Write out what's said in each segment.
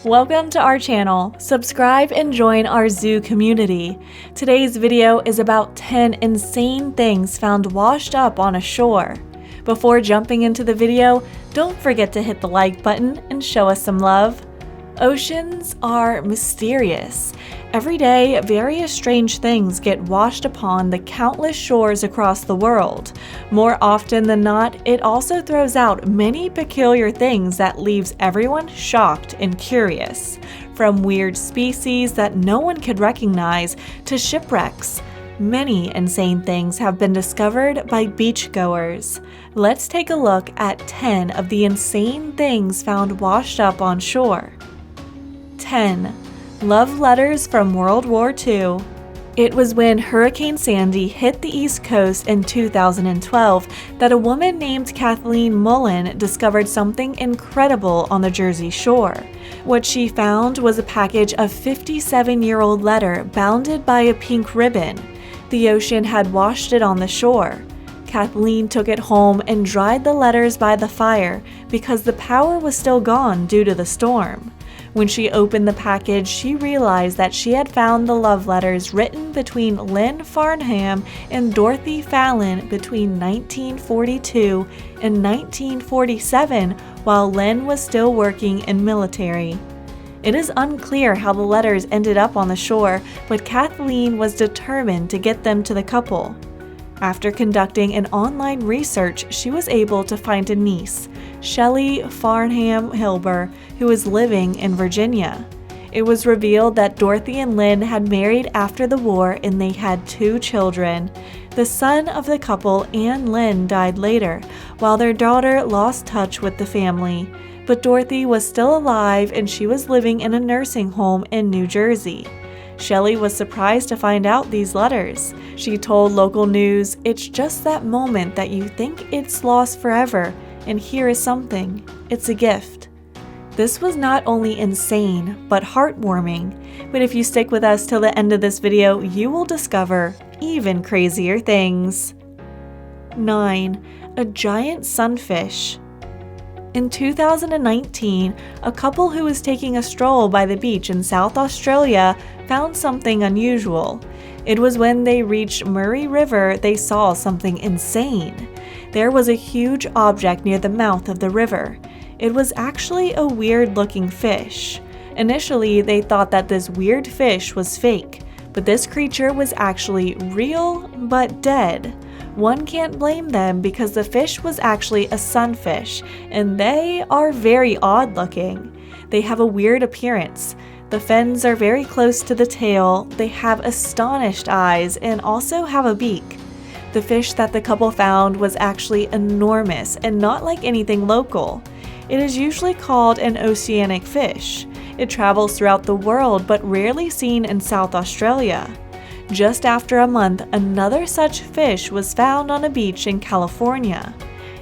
Welcome to our channel. Subscribe and join our zoo community. Today's video is about 10 insane things found washed up on a shore. Before jumping into the video, don't forget to hit the like button and show us some love. Oceans are mysterious. Every day, various strange things get washed upon the countless shores across the world. More often than not, it also throws out many peculiar things that leaves everyone shocked and curious. From weird species that no one could recognize to shipwrecks, many insane things have been discovered by beachgoers. Let's take a look at 10 of the insane things found washed up on shore. 10. Love letters from World War II. It was when Hurricane Sandy hit the East Coast in 2012 that a woman named Kathleen Mullen discovered something incredible on the Jersey Shore. What she found was a package of 57-year-old letter bounded by a pink ribbon. The ocean had washed it on the shore. Kathleen took it home and dried the letters by the fire because the power was still gone due to the storm. When she opened the package, she realized that she had found the love letters written between Lynn Farnham and Dorothy Fallon between 1942 and 1947 while Lynn was still working in military. It is unclear how the letters ended up on the shore, but Kathleen was determined to get them to the couple. After conducting an online research, she was able to find a niece, Shelley Farnham Hilber, who was living in Virginia. It was revealed that Dorothy and Lynn had married after the war and they had 2 children. The son of the couple and Lynn died later, while their daughter lost touch with the family. But Dorothy was still alive and she was living in a nursing home in New Jersey. Shelley was surprised to find out these letters. She told local news, "It's just that moment that you think it's lost forever, and here is something. It's a gift." This was not only insane, but heartwarming. But if you stick with us till the end of this video, you will discover even crazier things. 9. A giant sunfish. In 2019, a couple who was taking a stroll by the beach in South Australia found something unusual. It was when they reached Murray River they saw something insane. There was a huge object near the mouth of the river. It was actually a weird-looking fish. Initially, they thought that this weird fish was fake, but this creature was actually real but dead. One can't blame them because the fish was actually a sunfish, and they are very odd-looking. They have a weird appearance. The fins are very close to the tail, they have astonished eyes, and also have a beak. The fish that the couple found was actually enormous and not like anything local. It is usually called an oceanic fish. It travels throughout the world but rarely seen in South Australia. Just after a month, another such fish was found on a beach in California.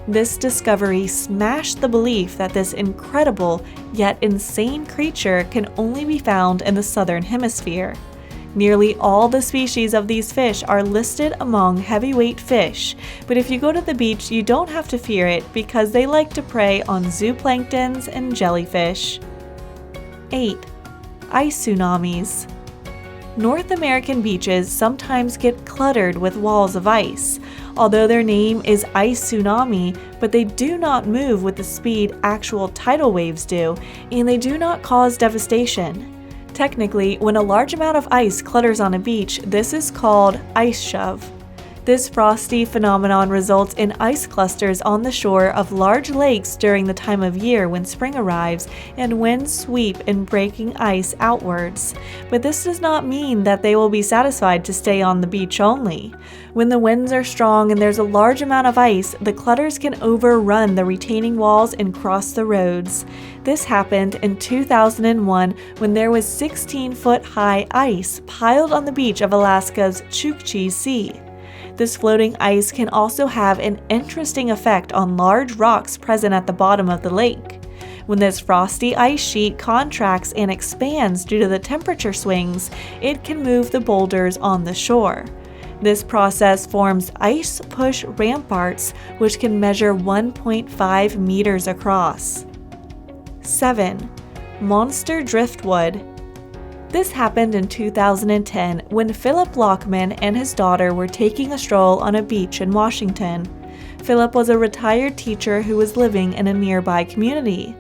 This discovery smashed the belief that this incredible yet insane creature can only be found in the southern hemisphere. Nearly all the species of these fish are listed among heavyweight fish, but if you go to the beach, you don't have to fear it because they like to prey on zooplanktons and jellyfish. 8. Ice tsunamis. North American beaches sometimes get cluttered with walls of ice. Although their name is ice tsunami, but they do not move with the speed actual tidal waves do, and they do not cause devastation. Technically, when a large amount of ice clutters on a beach, this is called ice shove. This frosty phenomenon results in ice clusters on the shore of large lakes during the time of year when spring arrives and winds sweep and breaking ice outwards. But this does not mean that they will be satisfied to stay on the beach only. When the winds are strong and there's a large amount of ice, the clutters can overrun the retaining walls and cross the roads. This happened in 2001 when there was 16-foot high ice piled on the beach of Alaska's Chukchi Sea. This floating ice can also have an interesting effect on large rocks present at the bottom of the lake. When this frosty ice sheet contracts and expands due to the temperature swings, it can move the boulders on the shore. This process forms ice push ramparts, which can measure 1.5 meters across. 7. monster driftwood. This happened in 2010 when Philip Lockman and his daughter were taking a stroll on a beach in Washington. Philip was a retired teacher who was living in a nearby community.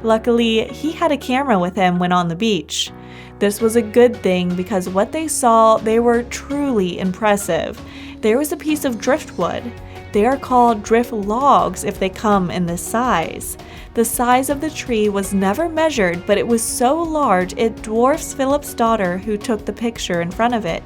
Luckily, he had a camera with him when on the beach. This was a good thing because what they saw, they were truly impressive. There was a piece of driftwood. They are called drift logs if they come in this size. The size of the tree was never measured, but it was so large it dwarfs Philip's daughter who took the picture in front of it.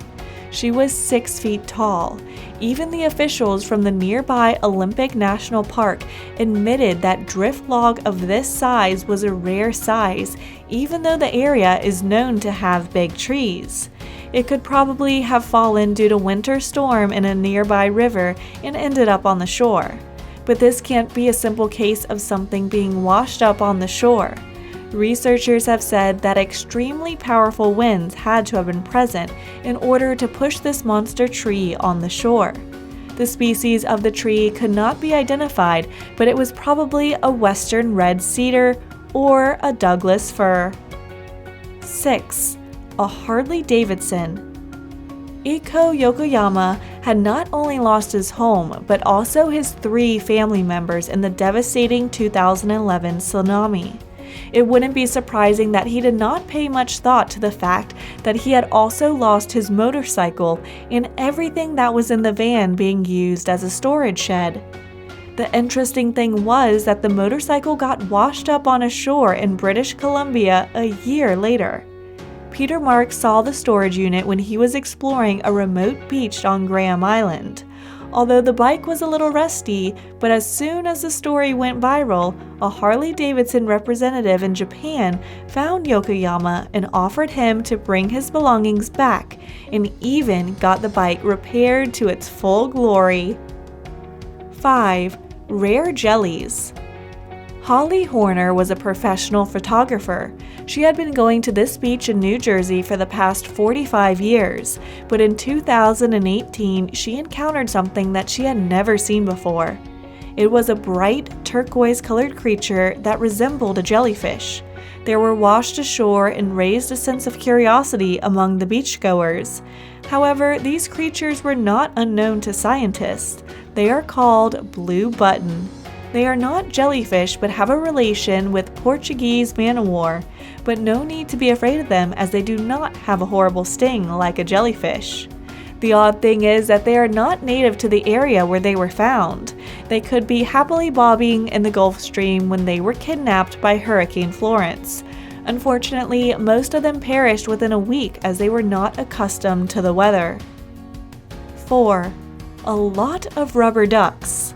She was 6 feet tall. Even the officials from the nearby Olympic National Park admitted that drift log of this size was a rare size, even though the area is known to have big trees. It could probably have fallen due to winter storm in a nearby river and ended up on the shore. But this can't be a simple case of something being washed up on the shore. Researchers have said that extremely powerful winds had to have been present in order to push this monster tree on the shore. The species of the tree could not be identified, but it was probably a western red cedar or a Douglas fir. 6. A Harley Davidson. Iko Yokoyama had not only lost his home, but also his 3 family members in the devastating 2011 tsunami. It wouldn't be surprising that he did not pay much thought to the fact that he had also lost his motorcycle and everything that was in the van being used as a storage shed. The interesting thing was that the motorcycle got washed up on a shore in British Columbia a year later. Peter Marks saw the storage unit when he was exploring a remote beach on Graham Island. Although the bike was a little rusty, but as soon as the story went viral, a Harley Davidson representative in Japan found Yokoyama and offered him to bring his belongings back, and even got the bike repaired to its full glory. 5. Rare jellies. Holly Horner was a professional photographer. She had been going to this beach in New Jersey for the past 45 years, but in 2018 she encountered something that she had never seen before. It was a bright turquoise-colored creature that resembled a jellyfish. They were washed ashore and raised a sense of curiosity among the beachgoers. However, these creatures were not unknown to scientists. They are called blue button. They are not jellyfish but have a relation with Portuguese man-o-war, but no need to be afraid of them as they do not have a horrible sting like a jellyfish. The odd thing is that they are not native to the area where they were found. They could be happily bobbing in the Gulf Stream when they were kidnapped by Hurricane Florence. Unfortunately, most of them perished within a week as they were not accustomed to the weather. 4. A lot of rubber ducks.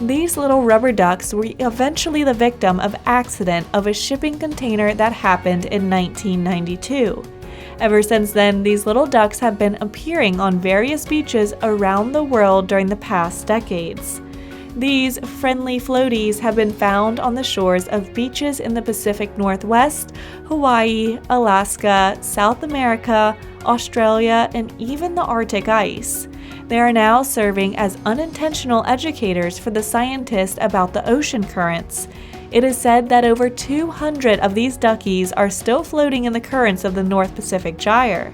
These little rubber ducks were eventually the victim of accident of a shipping container that happened in 1992. Ever since then, these little ducks have been appearing on various beaches around the world during the past decades. These friendly floaties have been found on the shores of beaches in the Pacific Northwest, Hawaii, Alaska, South America, Australia, and even the Arctic ice. They are now serving as unintentional educators for the scientists about the ocean currents. It is said that over 200 of these duckies are still floating in the currents of the North Pacific Gyre.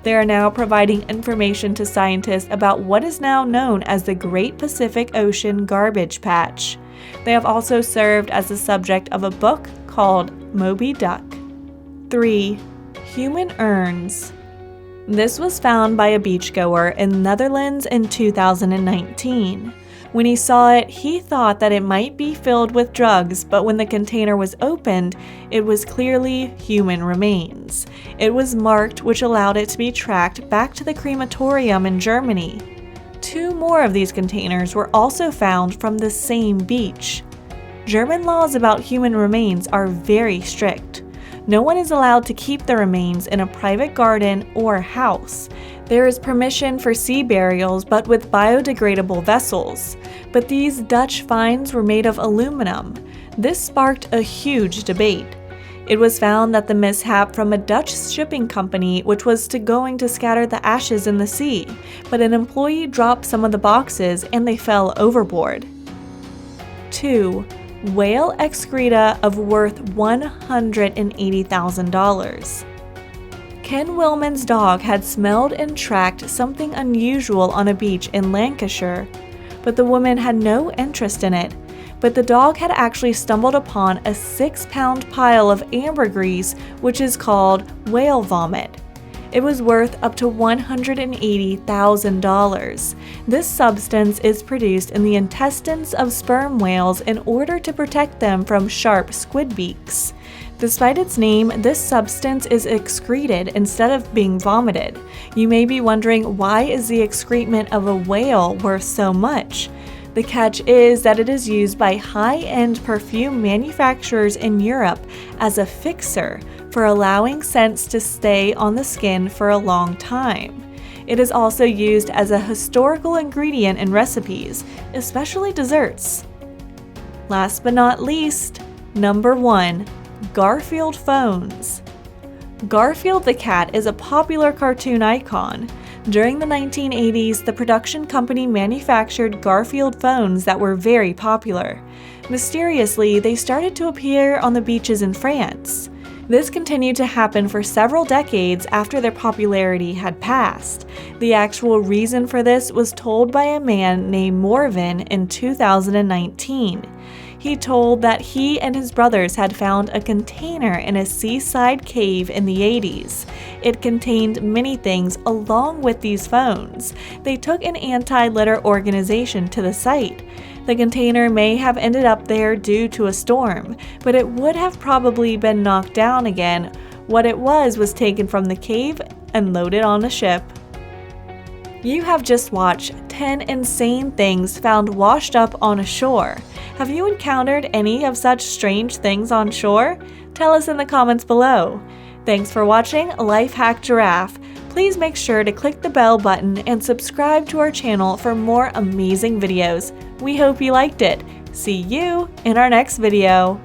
They are now providing information to scientists about what is now known as the Great Pacific Ocean Garbage Patch. They have also served as the subject of a book called Moby Duck. 3. Human urns. This was found by a beachgoer in Netherlands in 2019. When he saw it, he thought that it might be filled with drugs, but when the container was opened, it was clearly human remains. It was marked, which allowed it to be tracked back to the crematorium in Germany. 2 more of these containers were also found from the same beach. German laws about human remains are very strict. No one is allowed to keep the remains in a private garden or house. There is permission for sea burials, but with biodegradable vessels. But these Dutch finds were made of aluminum. This sparked a huge debate. It was found that the mishap from a Dutch shipping company which was going to scatter the ashes in the sea, but an employee dropped some of the boxes and they fell overboard. 2. whale excreta of worth $180,000. Ken Willman's dog had smelled and tracked something unusual on a beach in Lancashire, but the woman had no interest in it. But the dog had actually stumbled upon a 6-pound pile of ambergris, which is called whale vomit. It was worth up to $180,000. This substance is produced in the intestines of sperm whales in order to protect them from sharp squid beaks. Despite its name, this substance is excreted instead of being vomited. You may be wondering, why is the excrement of a whale worth so much? The catch is that it is used by high-end perfume manufacturers in Europe as a fixer for allowing scents to stay on the skin for a long time. It is also used as a historical ingredient in recipes, especially desserts. Last but not least, number 1. Garfield Phones. Garfield the cat is a popular cartoon icon. During the 1980s, the production company manufactured Garfield phones that were very popular. Mysteriously, they started to appear on the beaches in France. This continued to happen for several decades after their popularity had passed. The actual reason for this was told by a man named Morvan in 2019. He told that he and his brothers had found a container in a seaside cave in the 80s. It contained many things along with these phones. They took an anti-litter organization to the site. The container may have ended up there due to a storm, but it would have probably been knocked down again. What it was taken from the cave and loaded on a ship. You have just watched 10 insane things found washed up on a shore. Have you encountered any of such strange things on shore? Tell us in the comments below. Thanks for watching Life Hack Giraffe. Please make sure to click the bell button and subscribe to our channel for more amazing videos. We hope you liked it. See you in our next video.